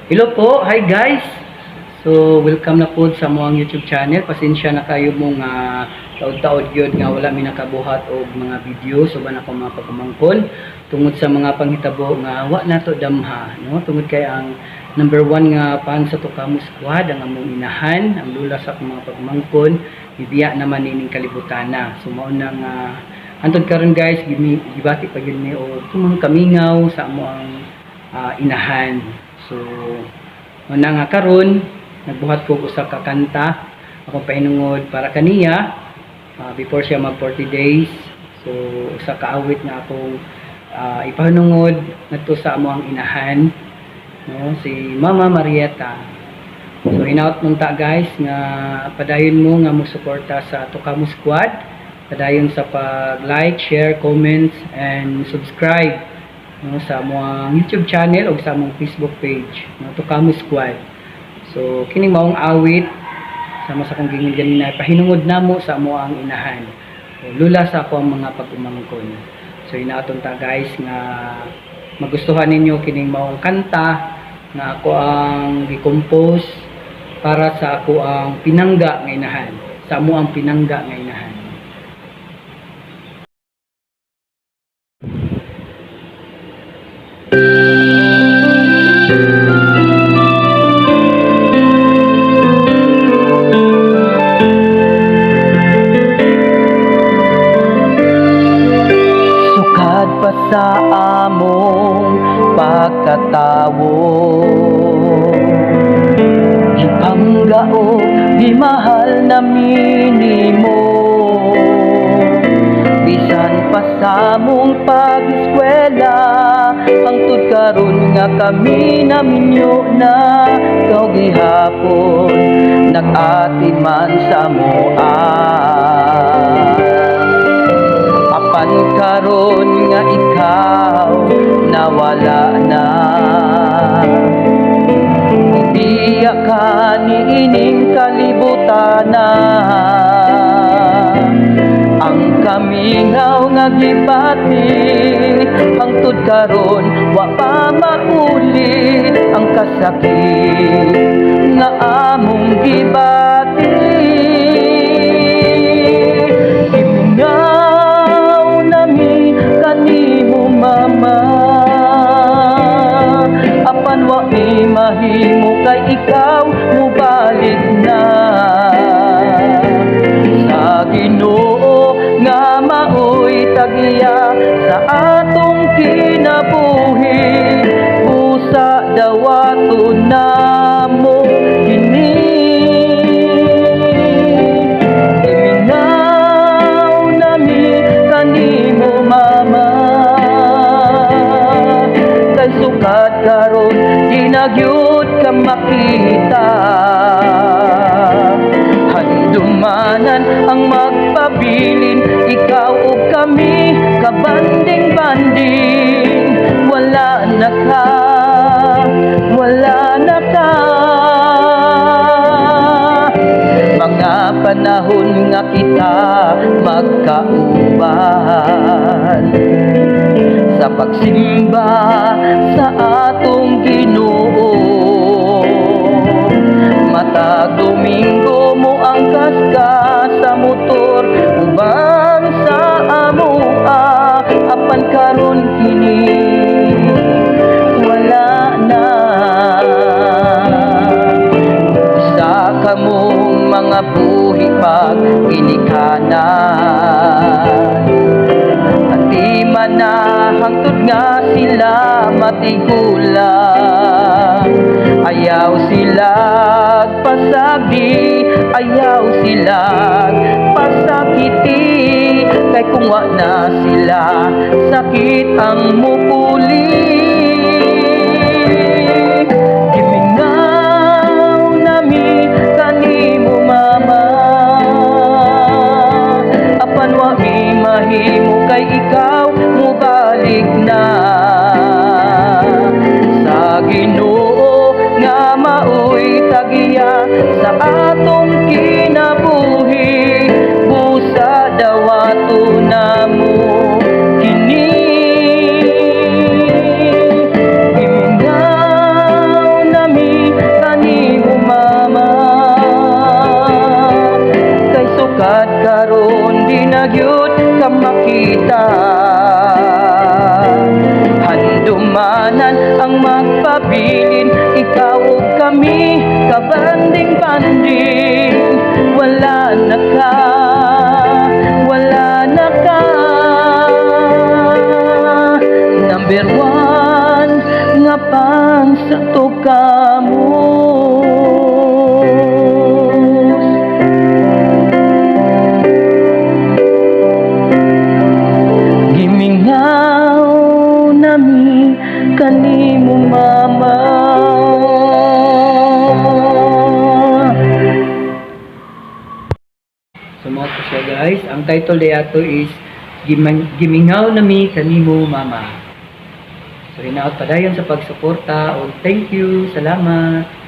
Hello po, hi guys. So welcome na po sa mga YouTube channel. Pasensya na kayo mong taod-taod yun nga wala mi nakabuhat og mga video so ba na ko mga pagkumangkon tungod sa mga panghitabo nga wa nato damha, no? Tungod kay ang number 1 nga pan sa Tokamo Squad ang among inahan, ang lula sa mga pagkumangkon, bibiya naman nining kalibutana. So mao nang antod karon guys, gibati pa gyud ni og tumang kamingaw sa amo ang inahan. So una nga karon nagbuhat ko usa ka kanta ako painungod para kaniya before siya mag 40 days. So usa ka awit nga akong ipahinungod ngadto sa amo ang inahan, no, si Mama Marieta. So hinaut mong ta guys nga padayon mo nga mo suporta sa Tokamo Squad, padayon sa pag-like, share, comments and subscribe, no, sa among YouTube channel o sa among Facebook page, no, Tokamo Squad. So kining maong awit sama sa kong gingin ganina pahinungod namo sa amo ang inahan. So, lula sa ako ang mga pag-umangkon. So inaaton ta guys nga magustuhan ninyo kining maong kanta nga ako ang gi-compose para sa ako ang pinangga nga inahan, sa amo ang pinangga nga inahan. Sa among pagkatawo gipanggao di mahal namin nimo bisan pa sa among pag-eskwela hangtod karon nga kami naminyo na ikaw gihapon nag-ati man sa apan karon nga ikaw nawala na ibiya ka niining kalibutana ang kamingaw nga gibating hangtod karon wa pa mauli ang kasakit nga among gibating Mama, apan wa mahimo kay ikaw mubalik na sa Ginoo nga maoy tagiya sa atong kinabuhi busa dawaton namo kini iminaw nami kanimo Mama sukat karon di na gyud ka makita handumanan ang magpabilin ikaw ug kami kabanding-banding wala na ka mga panahon nga kita magkauban sa pagsimba sa atong Ginoo matag Domingo mo ang kaskas sa motor uban sa amoa apan karon kini wala na isa kamong mga buhi pag ginikanan di man na hangtod nga sila matigulang ayaw sila pasagdi ayaw sila pasakiti kay kung wa na sila sakit ang mukuli gimingaw nami kanimo Mama apan wa mahimo kay ikaw mubalik na sa Ginoo nga maoy tagiya sa atong kinabuhi busa dawaton namo kini kita. Handumanan ang magpabilin, ikaw ug kami kabanding-banding. Wala na ka, wala na ka. Number one nga pang sa tukamo. Gimingaw nami kanimo mama. Sumo ko siya guys. Ang title niya is Gimingaw nami kanimo mama. So hinaot padayon sa pagsuporta o thank you, salamat.